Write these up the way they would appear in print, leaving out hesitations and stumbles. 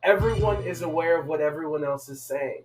everyone is aware of what everyone else is saying.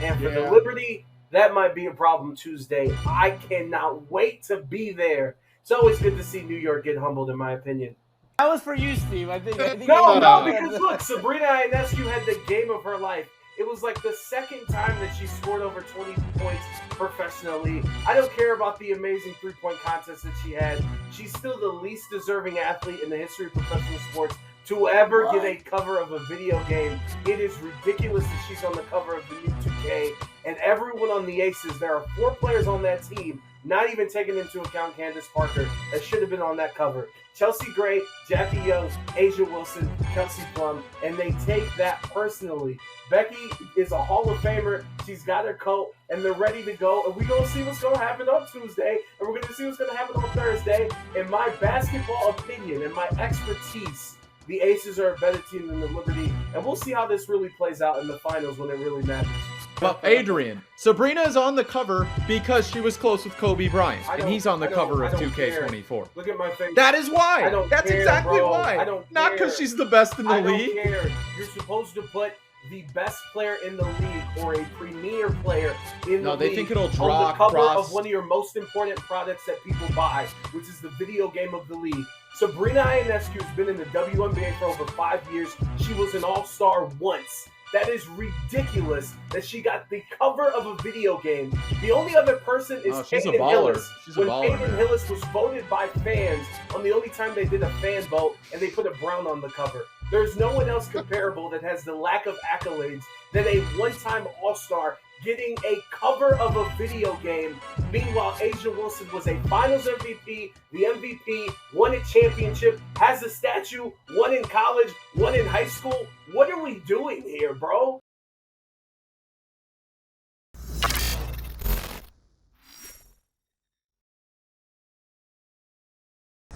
And for the Liberty, that might be a problem Tuesday. I cannot wait to be there. It's always good to see New York get humbled, in my opinion. That was for you, Steve. I think No, because look, Sabrina Ionescu had the game of her life. It was like the second time that she scored over 20 points professionally. I don't care about the amazing three-point contest that she had. She's still the least deserving athlete in the history of professional sports to ever get a cover of a video game. It is ridiculous that she's on the cover of the new 2K. And everyone on the Aces, there are 4 players on that team, not even taking into account Candace Parker, that should have been on that cover. Chelsea Gray, Jackie Young, Asia Wilson, Kelsey Plum, and they take that personally. Becky is a Hall of Famer. She's got her coat, and they're ready to go. And we're going to see what's going to happen on Tuesday, and we're going to see what's going to happen on Thursday. In my basketball opinion and my expertise, the Aces are a better team than the Liberty, and we'll see how this really plays out in the finals when it really matters. But Adrian, Sabrina is on the cover because she was close with Kobe Bryant, and he's on the cover of 2K24. Look at my face. That is why. That's care, exactly bro. why. Not because she's the best in the league. I don't care. You're supposed to put the best player in the league or a premier player in the league. No, they think it'll on draw the cover across of one of your most important products that people buy, which is the video game of the league. Sabrina Ionescu has been in the WNBA for over 5 years. She was an all-star once. That is ridiculous that she got the cover of a video game. The only other person is Peyton Hillis. When Peyton Hillis was voted by fans on the only time they did a fan vote, and they put a brown on the cover. There's no one else comparable that has the lack of accolades than a one-time all-star getting a cover of a video game. Meanwhile, Asia Wilson was a finals MVP, the MVP, won a championship, has a statue, won in college, won in high school. What are we doing here, bro?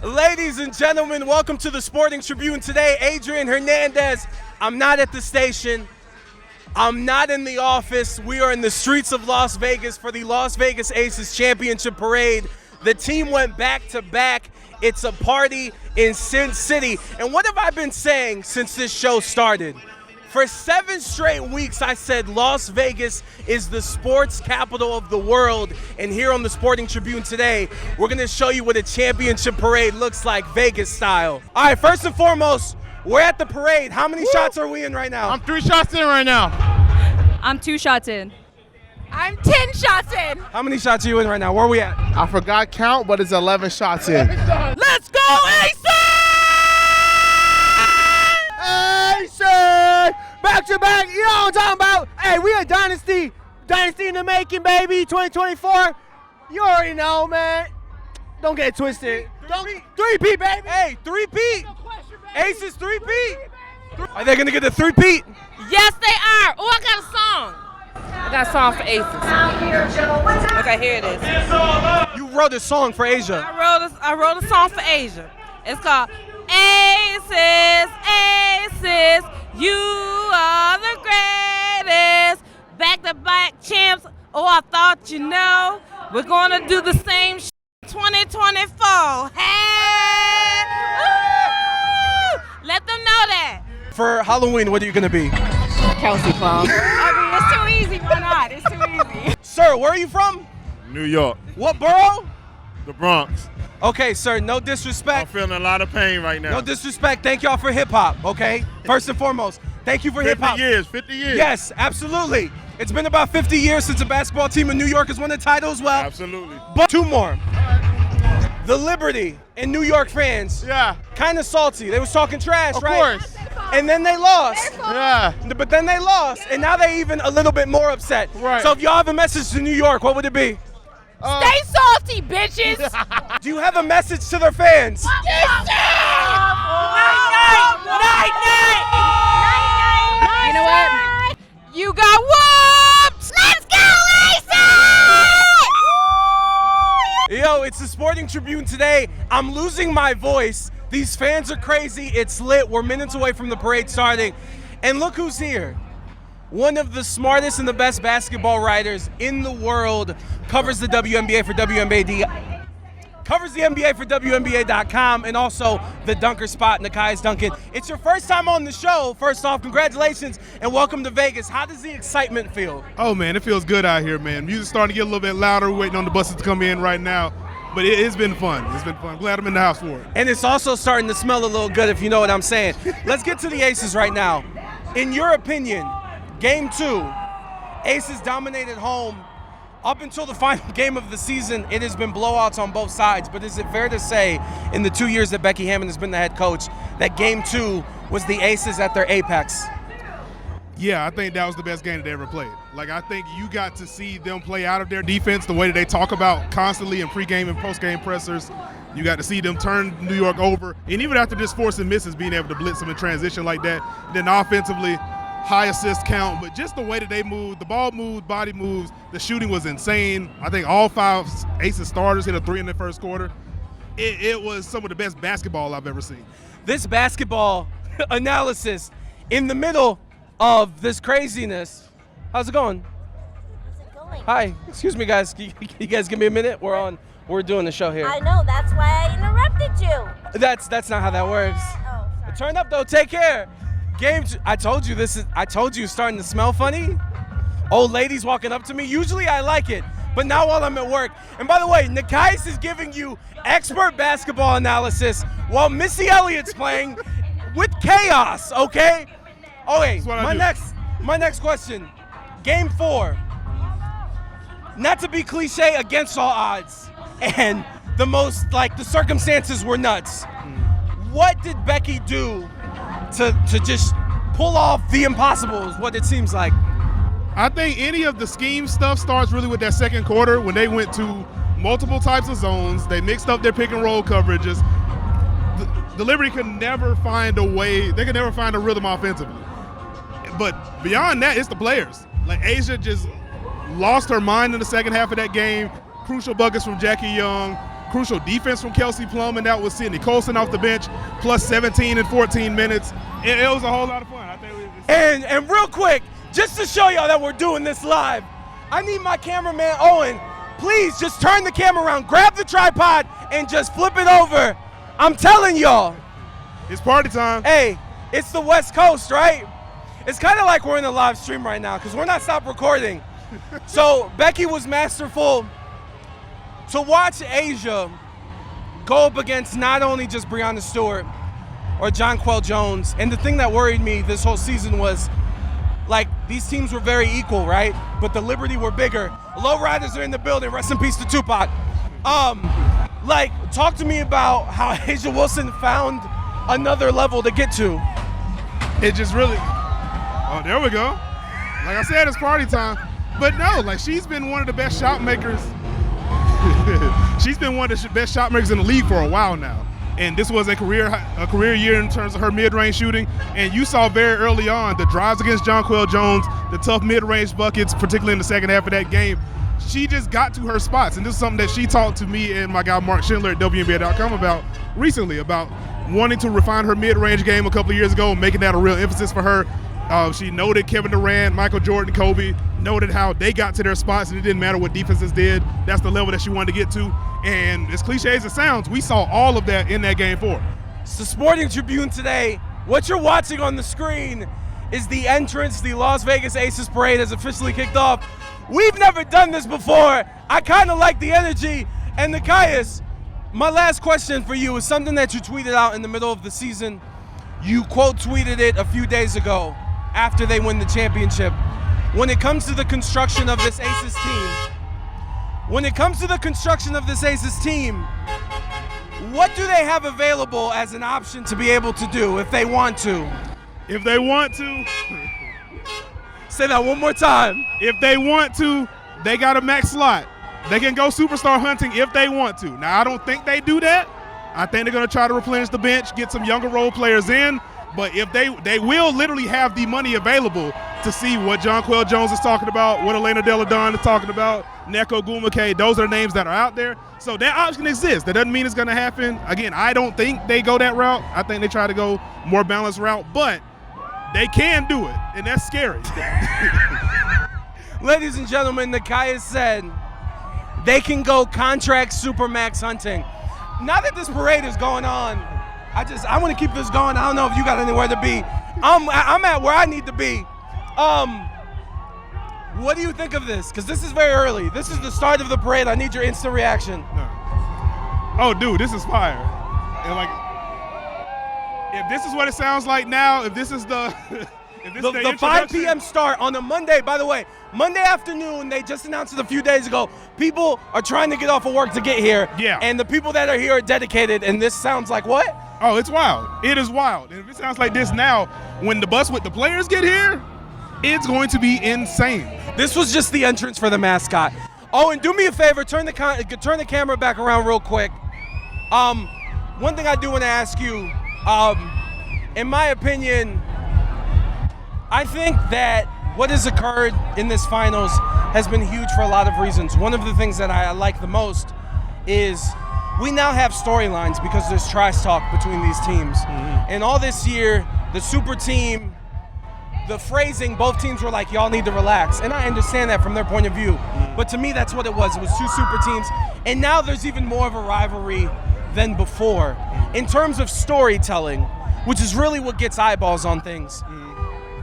Ladies and gentlemen, welcome to the Sporting Tribune today. Adrian Hernandez. I'm not at the station. I'm not in the office. We are in the streets of Las Vegas for the Las Vegas Aces Championship Parade. The team went back to back. It's a party in Sin City. And what have I been saying since this show started? For 7 straight weeks, I said Las Vegas is the sports capital of the world. And here on the Sporting Tribune today, we're going to show you what a championship parade looks like, Vegas style. All right, first and foremost, we're at the parade. How many shots are we in right now? I'm 3 shots in right now. I'm 2 shots in. I'm 10 shots in. How many shots are you in right now? Where are we at? I forgot count, but it's 11 shots in. Let's go, Aces! Aces! Back to back. You know what I'm talking about? Hey, we a dynasty. Dynasty in the making, baby. 2024. You already know, man. Don't get it twisted. Three-peat, baby. Hey, three-peat. Aces three-peat. Are they going to get the three-peat? Yes, they are. Oh, I got a song. I got a song for Aces. Okay, here it is. You wrote a song for Asia. I wrote a song for Asia. It's called Aces, Aces, you are the greatest. Back-to-back champs. Oh, I thought you know. We're going to do the same 2024. Hey! Ooh! Let them know that. For Halloween, what are you going to be? Kelsey Plum. I mean, it's too easy. Why not? It's too easy. Sir, where are you from? New York. What borough? The Bronx. Okay, sir, no disrespect. I'm feeling a lot of pain right now. No disrespect. Thank y'all for hip-hop, okay? First and foremost, thank you for hip-hop. 50 years. Yes, absolutely. It's been about 50 years since a basketball team in New York has won a title as well. Absolutely. But 2 more. The Liberty and New York fans, kind of salty. They was talking trash, right? Of course. And then they lost. Yeah. But then they lost, and now they even a little bit more upset. Right. So if y'all have a message to New York, what would it be? Stay salty, bitches. Do you have a message to their fans? Night, night. Night, night. You know what? You got whooped. Let's go, Aces! Yo, it's the Sporting Tribune today. I'm losing my voice. These fans are crazy. It's lit. We're minutes away from the parade starting. And look who's here. One of the smartest and the best basketball writers in the world, covers the WNBA for WNBA. covers the NBA for WNBA.com, and also the dunker spot, Nekias Duncan. It's your first time on the show. First off, congratulations and welcome to Vegas. How does the excitement feel? Oh, man, it feels good out here, man. Music's starting to get a little bit louder. We're waiting on the buses to come in right now. But it's been fun. It's been fun. Glad I'm in the house for it. And it's also starting to smell a little good, if you know what I'm saying. Let's get to the Aces right now. In your opinion, Game 2, Aces dominated home. Up until the final game of the season, it has been blowouts on both sides. But is it fair to say, in the 2 years that Becky Hammon has been the head coach, that Game 2 was the Aces at their apex? Yeah, I think that was the best game that they ever played. Like, I think you got to see them play out of their defense the way that they talk about constantly in pregame and postgame pressers. You got to see them turn New York over. And even after just forcing misses, being able to blitz them in transition like that. Then offensively, high assist count, but just the way that they moved, the ball moved, body moves, the shooting was insane. I think all 5 Aces starters hit a 3 in the first quarter. It was some of the best basketball I've ever seen. This basketball analysis in the middle of this craziness. How's it going? How's it going? Hi. Excuse me, guys. You guys give me a minute? We're doing the show here. I know, that's why I interrupted you. That's not how that works. Oh, sorry. Turn up though. Take care. Game 2, I told you it's starting to smell funny. Old ladies walking up to me. Usually I like it, but now while I'm at work. And by the way, Nekias is giving you expert basketball analysis while Missy Elliott's playing with chaos, okay? Okay, my next question. Game 4. Not to be cliche, against all odds. And the circumstances were nuts. What did Becky do to just pull off the impossible is what it seems like? I think any of the scheme stuff starts really with that second quarter when they went to multiple types of zones. They mixed up their pick and roll coverages. The Liberty could never find a way. They could never find a rhythm offensively. But beyond that, it's the players. Like, Asia just lost her mind in the second half of that game. Crucial buckets from Jackie Young. Crucial defense from Kelsey Plum, and that was Sydney Colson off the bench, plus 17 in 14 minutes. It was a whole lot of fun. I think and real quick, just to show y'all that we're doing this live, I need my cameraman Owen, please just turn the camera around, grab the tripod, and just flip it over. I'm telling y'all. It's party time. Hey, it's the West Coast, right? It's kind of like we're in a live stream right now because we're not stopped recording. So Becky was masterful. To watch Asia go up against not only just Breonna Stewart or Jonquel Jones, and the thing that worried me this whole season was, like, these teams were very equal, right? But the Liberty were bigger. Lowriders are in the building. Rest in peace to Tupac. Talk to me about how Asia Wilson found another level to get to. It just really, oh, there we go. Like I said, it's party time. But no, she's been one of the best shot makers. She's been one of the best shot makers in the league for a while now. And this was a career year in terms of her mid-range shooting. And you saw very early on the drives against Jonquel Jones, the tough mid-range buckets, particularly in the second half of that game. She just got to her spots. And this is something that she talked to me and my guy Mark Schindler at WNBA.com about recently, about wanting to refine her mid-range game a couple of years ago, making that a real emphasis for her. She noted Kevin Durant, Michael Jordan, Kobe, noted how they got to their spots and it didn't matter what defenses did. That's the level that she wanted to get to. And as cliche as it sounds, we saw all of that in that Game 4. It's the Sporting Tribune today. What you're watching on the screen is the entrance. The Las Vegas Aces Parade has officially kicked off. We've never done this before. I kind of like the energy. And Nekias, my last question for you is something that you tweeted out in the middle of the season. You quote tweeted it a few days ago after they win the championship. When it comes to the construction of this Aces team, what do they have available as an option to be able to do if they want to? If they want to. Say that one more time. If they want to, they got a max slot. They can go superstar hunting if they want to. Now, I don't think they do that. I think they're going to try to replenish the bench, get some younger role players in. But if they will literally have the money available to see what Jonquel Jones is talking about, what Elena Delle Donne is talking about, Neko Gumake, those are the names that are out there. So that option exists. That doesn't mean it's going to happen. Again, I don't think they go that route. I think they try to go more balanced route, but they can do it, and that's scary. Ladies and gentlemen, Nekias said they can go contract supermax hunting. Now that this parade is going on, I want to keep this going. I don't know if you got anywhere to be. I'm at where I need to be. What do you think of this? Because this is very early. This is the start of the parade. I need your instant reaction. No. Oh, dude, this is fire. And like, if this is what it sounds like now, if this is the the 5 p.m. start on a Monday, by the way, Monday afternoon, they just announced it a few days ago. People are trying to get off of work to get here. Yeah. And the people that are here are dedicated, and this sounds like what? Oh, it's wild. It is wild. And if it sounds like this now, when the bus with the players get here, it's going to be insane. This was just the entrance for the mascot. Oh, and do me a favor, turn the camera back around real quick. One thing I do want to ask you, in my opinion, I think that what has occurred in this finals has been huge for a lot of reasons. One of the things that I like the most is we now have storylines because there's trash talk between these teams. Mm-hmm. And all this year, the super team, the phrasing, both teams were like, y'all need to relax. And I understand that from their point of view. Mm-hmm. But to me, that's what it was. It was two super teams. And now there's even more of a rivalry than before in terms of storytelling, which is really what gets eyeballs on things. Mm-hmm.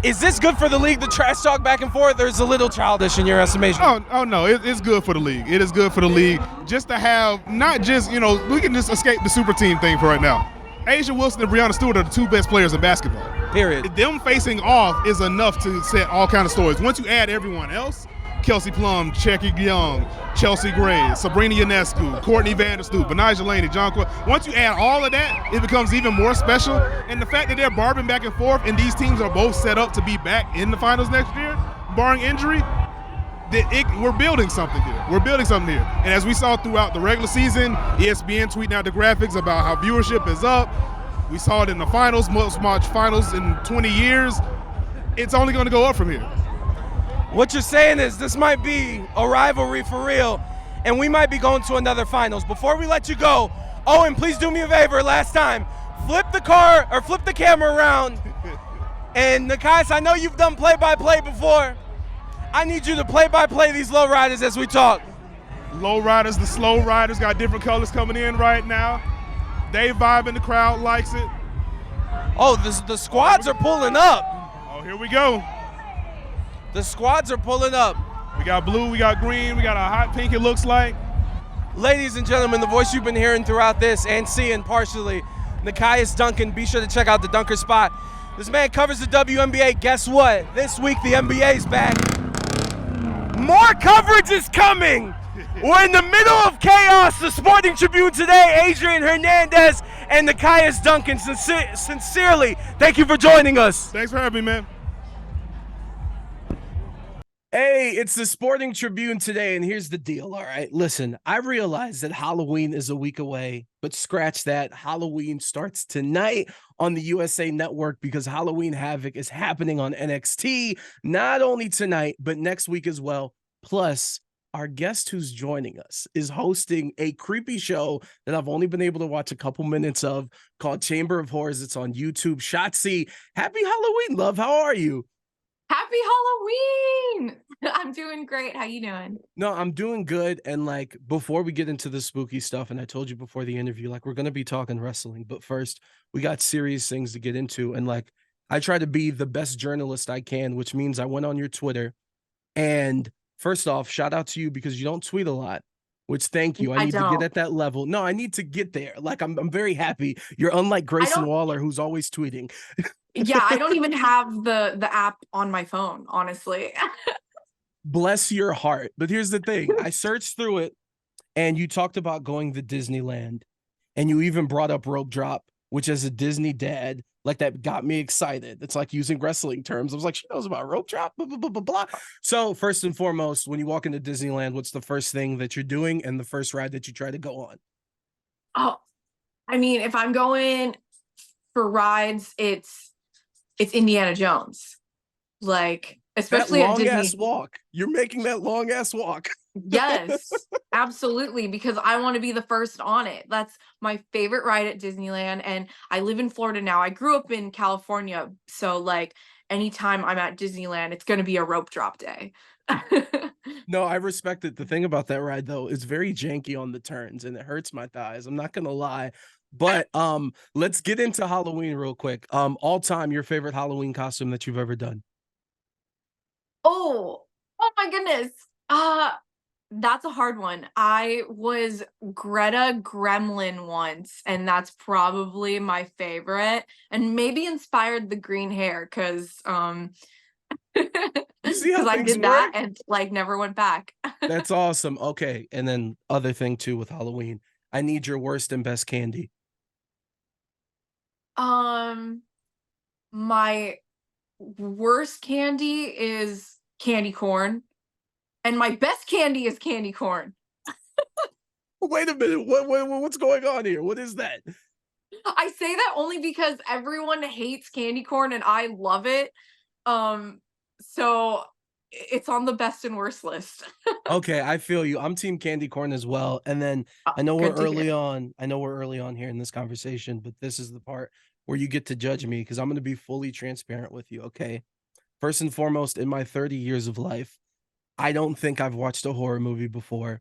Is this good for the league, the trash talk back and forth, or is it a little childish in your estimation? Oh no, it's good for the league. It is good for the league just to have, not just, we can just escape the super team thing for right now. Asia Wilson and Breanna Stewart are the two best players in basketball. Period. Them facing off is enough to set all kind of stories. Once you add everyone else, Kelsey Plum, Checky Young, Chelsea Gray, Sabrina Ionescu, Courtney Vanderstoot, Benijah Laney, John Quinn. Once you add all of that, it becomes even more special. And the fact that they're barbing back and forth and these teams are both set up to be back in the finals next year, barring injury, we're building something here. We're building something here. And as we saw throughout the regular season, ESPN tweeting out the graphics about how viewership is up. We saw it in the finals, most watched finals in 20 years. It's only going to go up from here. What you're saying is this might be a rivalry for real, and we might be going to another finals. Before we let you go, Owen, please do me a favor, last time. Flip the camera around. And Nikias, I know you've done play-by-play before. I need you to play-by-play these low riders as we talk. Low riders, the slow riders got different colors coming in right now. They vibing, the crowd likes it. Oh, the squads are pulling up. Oh, here we go. The squads are pulling up. We got blue, we got green, we got a hot pink, it looks like. Ladies and gentlemen, the voice you've been hearing throughout this and seeing partially, Nikias Duncan. Be sure to check out the Dunker Spot. This man covers the WNBA. Guess what? This week the NBA's back. More coverage is coming. We're in the middle of chaos. The Sporting Tribune today, Adrian Hernandez and Nikias Duncan. Sincerely, thank you for joining us. Thanks for having me, man. Hey, it's the Sporting Tribune today, and here's the deal, all right? Listen, I realize that Halloween is a week away, but scratch that. Halloween starts tonight on the USA Network because Halloween Havoc is happening on NXT, not only tonight, but next week as well. Plus, our guest who's joining us is hosting a creepy show that I've only been able to watch a couple minutes of called Chamber of Horrors. It's on YouTube. Shotzi, happy Halloween, love. How are you? Happy Halloween! I'm doing great. How you doing? No, I'm doing good. And like, before we get into the spooky stuff, and I told you before the interview, like, we're going to be talking wrestling, but first we got serious things to get into. And like, I try to be the best journalist I can, which means I went on your Twitter. And first off, shout out to you because you don't tweet a lot, which thank you. I need to get at that level. No, I need to get there. Like, I'm very happy. You're unlike Grayson Waller, who's always tweeting. Yeah, I don't even have the app on my phone, honestly. Bless your heart. But here's the thing. I searched through it, and you talked about going to Disneyland, and you even brought up Rope Drop, which as a Disney dad, like, that got me excited. It's like using wrestling terms. I was like, she knows about Rope Drop, blah, blah, blah, blah, blah. So first and foremost, when you walk into Disneyland, what's the first thing that you're doing and the first ride that you try to go on? Oh, I mean, if I'm going for rides, it's Indiana Jones. Like, especially that at Disney. Long-ass walk. You're making that long-ass walk. Yes, absolutely, because I want to be the first on it. That's my favorite ride at Disneyland, and I live in Florida now. I grew up in California, so like anytime I'm at Disneyland, it's going to be a rope drop day. No, I respect it. The thing about that ride though is very janky on the turns and it hurts my thighs. I'm not gonna lie. But let's get into Halloween real quick. All time your favorite Halloween costume that you've ever done. Oh my goodness. That's a hard one. I was Greta Gremlin once, and that's probably my favorite. And maybe inspired the green hair because You see how I things did that work? and like never went back. That's awesome. Okay. And then other thing too with Halloween. I need your worst and best candy. Um, my worst candy is candy corn, and my best candy is candy corn. Wait a minute. What's going on here? What is that? I say that only because everyone hates candy corn and I love it. So it's on the best and worst list. Okay, I feel you. I'm team candy corn as well. And then I know we're Good to early hear. on. I know we're early on here in this conversation, but this is the part where you get to judge me because I'm going to be fully transparent with you. Okay. First and foremost, in my 30 years of life, I don't think I've watched a horror movie before.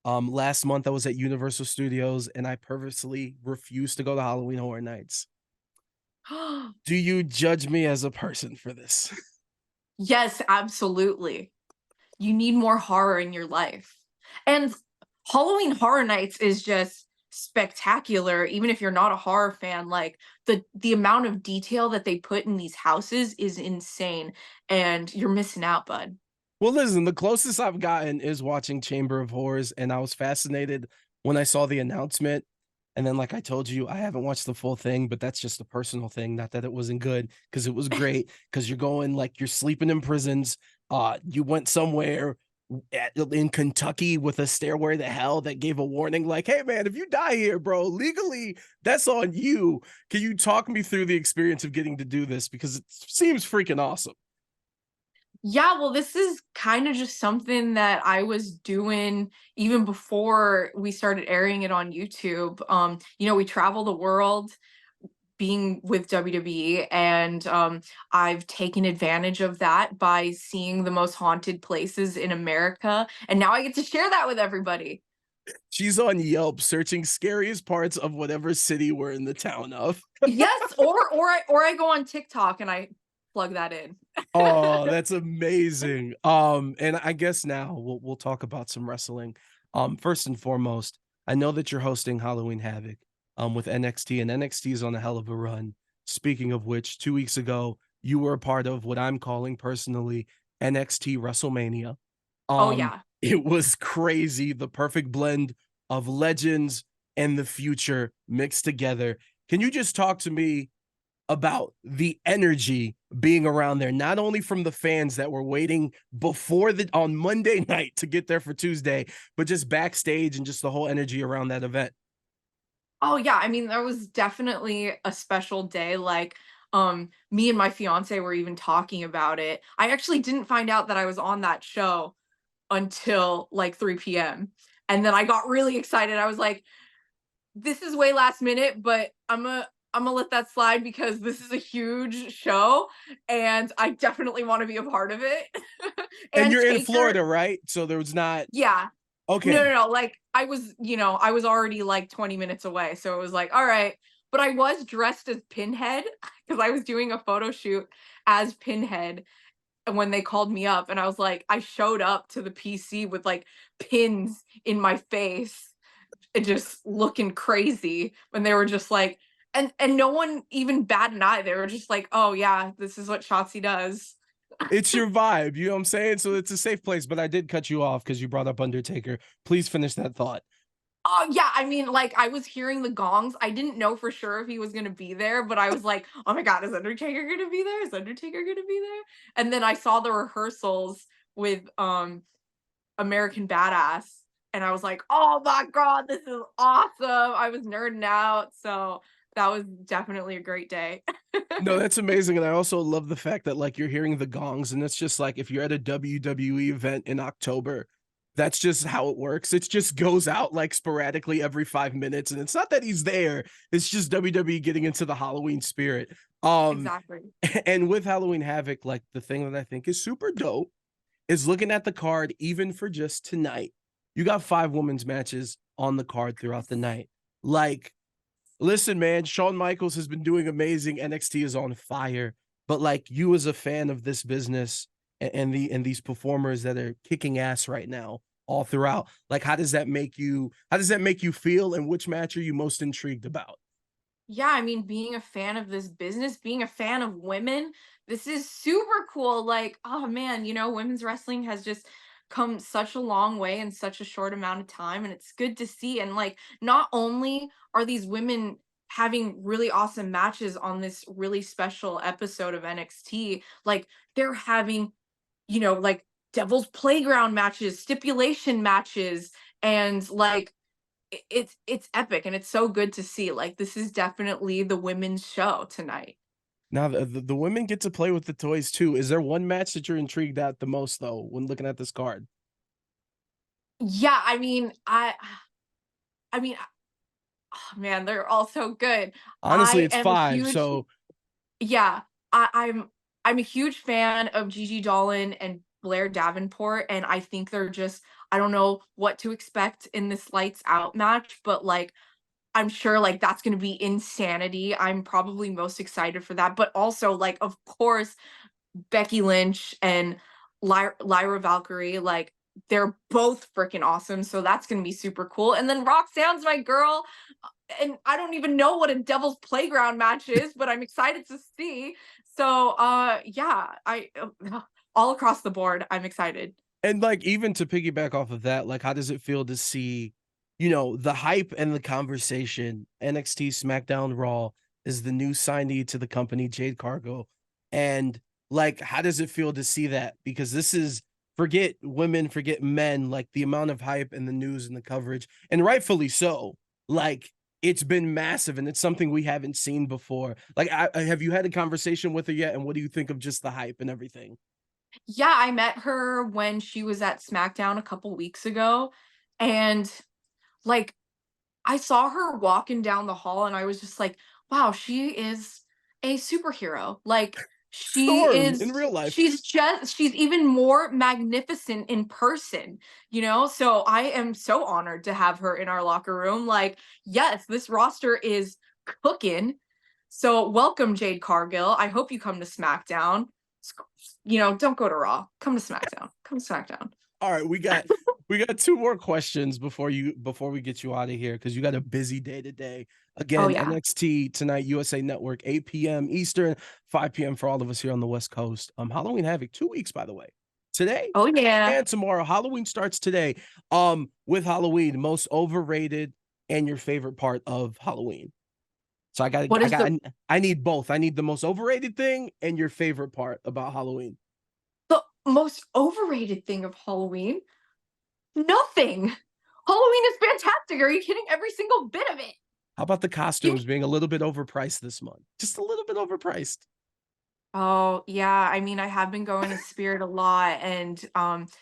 Last month I was at Universal Studios and I purposely refused to go to Halloween Horror Nights. Do you judge me as a person for this? Yes, absolutely. You need more horror in your life. And Halloween Horror Nights is just spectacular, even if you're not a horror fan. Like the amount of detail that they put in these houses is insane, and you're missing out, bud. Well, listen, the closest I've gotten is watching Chamber of Horrors, and I was fascinated when I saw the announcement. And then, like I told you, I haven't watched the full thing, but that's just a personal thing. Not that it wasn't good, because it was great. Because you're going like you're sleeping in prisons. You went somewhere in Kentucky with a stairway to hell that gave a warning, like, "Hey, man, if you die here, bro, legally, that's on you." Can you talk me through the experience of getting to do this because it seems freaking awesome? Yeah, well, this is kind of just something that I was doing even before we started airing it on YouTube. We travel the world being with WWE, and I've taken advantage of that by seeing the most haunted places in America, and now I get to share that with everybody. She's on Yelp searching scariest parts of whatever city we're in the town of. Yes, or I go on TikTok and I plug that in. Oh, that's amazing. And I guess now we'll talk about some wrestling. First and foremost, I know that you're hosting Halloween Havoc with NXT, and NXT is on a hell of a run. Speaking of which, 2 weeks ago, you were a part of what I'm calling personally NXT WrestleMania. Oh yeah. It was crazy, the perfect blend of legends and the future mixed together. Can you just talk to me about the energy being around there, not only from the fans that were waiting before on Monday night to get there for Tuesday, but just backstage and just the whole energy around that event? Oh yeah, I mean, there was definitely a special day. Like, me and my fiance were even talking about it. I actually didn't find out that I was on that show until like 3 p.m. And then I got really excited. I was like, this is way last minute, but I'm gonna let that slide because this is a huge show and I definitely want to be a part of it. And And you're in Taker, Florida, right? So there was not. yeah. Okay. No. Like I was already like 20 minutes away. So it was like, all right. But I was dressed as Pinhead because I was doing a photo shoot as Pinhead when they called me up. And I was like, I showed up to the PC with like pins in my face and just looking crazy when they were just like, and no one even bat an eye. They were just like, oh yeah, this is what Shotzi does. It's your vibe, you know what I'm saying? So it's a safe place, but I did cut you off because you brought up Undertaker. Please finish that thought. Oh yeah, I mean, like I was hearing the gongs. I didn't know for sure if he was gonna be there, but I was like, oh my god, is Undertaker gonna be there? Is Undertaker gonna be there? And then I saw the rehearsals with American Badass, and I was like, oh my god, this is awesome. I was nerding out, so that was definitely a great day. No, that's amazing. And I also love the fact that like you're hearing the gongs, and it's just like if you're at a WWE event in October That's just how it works. It just goes out like sporadically every 5 minutes. And it's not that he's there. It's just WWE getting into the Halloween spirit. Exactly. And with Halloween Havoc, like the thing that I think is super dope is looking at the card, even for just tonight. You got 5 women's matches on the card throughout the night. Like, listen, man, Shawn Michaels has been doing amazing. NXT is on fire. But like you as a fan of this business and these performers that are kicking ass right now all throughout, like how does that make you feel, and which match are you most intrigued about? Yeah, I mean, being a fan of this business, being a fan of women, this is super cool. Like, oh man, women's wrestling has just come such a long way in such a short amount of time, and it's good to see. And like, not only are these women having really awesome matches on this really special episode of NXT, like they're having, like Devil's Playground matches, stipulation matches, and like it's epic, and it's so good to see. Like, this is definitely the women's show tonight. Now the women get to play with the toys too. Is there one match that you're intrigued at the most though when looking at this card? Yeah, I mean, oh man, they're all so good. Honestly, I it's am a 5, huge so Yeah, I'm a huge fan of Gigi Dolan and Blair Davenport, and I think they're just, I don't know what to expect in this lights out match, but like I'm sure like that's going to be insanity. I'm probably most excited for that, but also like of course Becky Lynch and Lyra Valkyrie, like they're both freaking awesome, so that's going to be super cool. And then Roxanne's my girl, and I don't even know what a Devil's Playground match is, but I'm excited to see. So yeah, I all across the board, I'm excited. and like even to piggyback off of that, like how does it feel to see, the hype and the conversation? NXT, SmackDown, Raw is the new signee to the company, Jade Cargo. And like, how does it feel to see that? Because this is, forget women, forget men, like the amount of hype and the news and the coverage, and rightfully so. Like, it's been massive, and it's something we haven't seen before. Like, have you had a conversation with her yet? And what do you think of just the hype and everything? Yeah, I met her when she was at SmackDown a couple weeks ago, and like I saw her walking down the hall, and I was just like, wow, she is a superhero. Like Storm in real life. she's even more magnificent in person, So I am so honored to have her in our locker room. Like, yes, this roster is cooking. So welcome, Jade Cargill. I hope you come to SmackDown. Don't go to Raw. Come to SmackDown. Come to SmackDown. All right, we got 2 more questions before we get you out of here, because you got a busy day today. Again, Oh, yeah. NXT tonight, USA Network, 8 p.m. Eastern, 5 p.m. for all of us here on the West Coast. Halloween Havoc, 2 weeks, by the way. Today Oh, yeah. and tomorrow. Halloween starts today. With Halloween, most overrated and your favorite part of Halloween. So I need both. I need the most overrated thing and your favorite part about Halloween. The most overrated thing of Halloween? Nothing. Halloween is fantastic. Are you kidding? Every single bit of it. How about the costumes being a little bit overpriced this month? Just a little bit overpriced. Oh, yeah. I mean, I have been going to Spirit a lot, and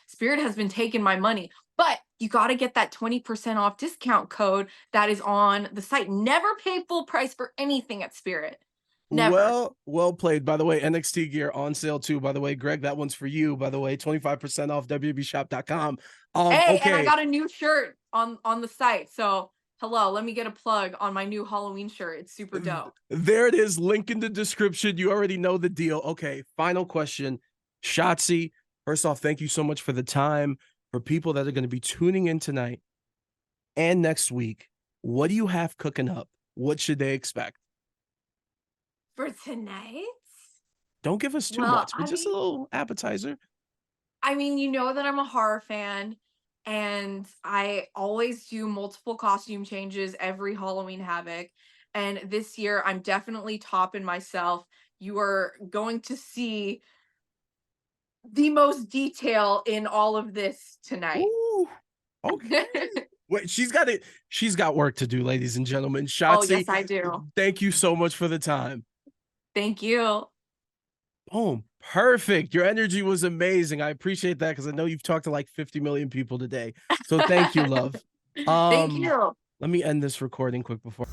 Spirit has been taking my money. But you got to get that 20% off discount code that is on the site. Never pay full price for anything at Spirit. Never. Well played. By the way, NXT gear on sale too. By the way, Greg, that one's for you. By the way, 25% off WBShop.com. Hey, okay. and I got a new shirt on the site. So hello, let me get a plug on my new Halloween shirt. It's super dope. There it is. Link in the description. You already know the deal. Okay, final question. Shotzi, first off, thank you so much for the time. For people that are going to be tuning in tonight and next week, what do you have cooking up? What should they expect? For tonight? Don't give us too much, but just a little appetizer. I mean, you know that I'm a horror fan, and I always do multiple costume changes every Halloween Havoc. And this year, I'm definitely topping myself. You are going to see the most detail in all of this tonight. Ooh, okay. Wait, she's got work to do, ladies and gentlemen. Shotzi, Oh, yes, I do. Thank you so much for the time. Thank you. Boom. Perfect. Your energy was amazing. I appreciate that because I know you've talked to like 50 million people today. So thank you, love. Thank you. Let me end this recording quick before.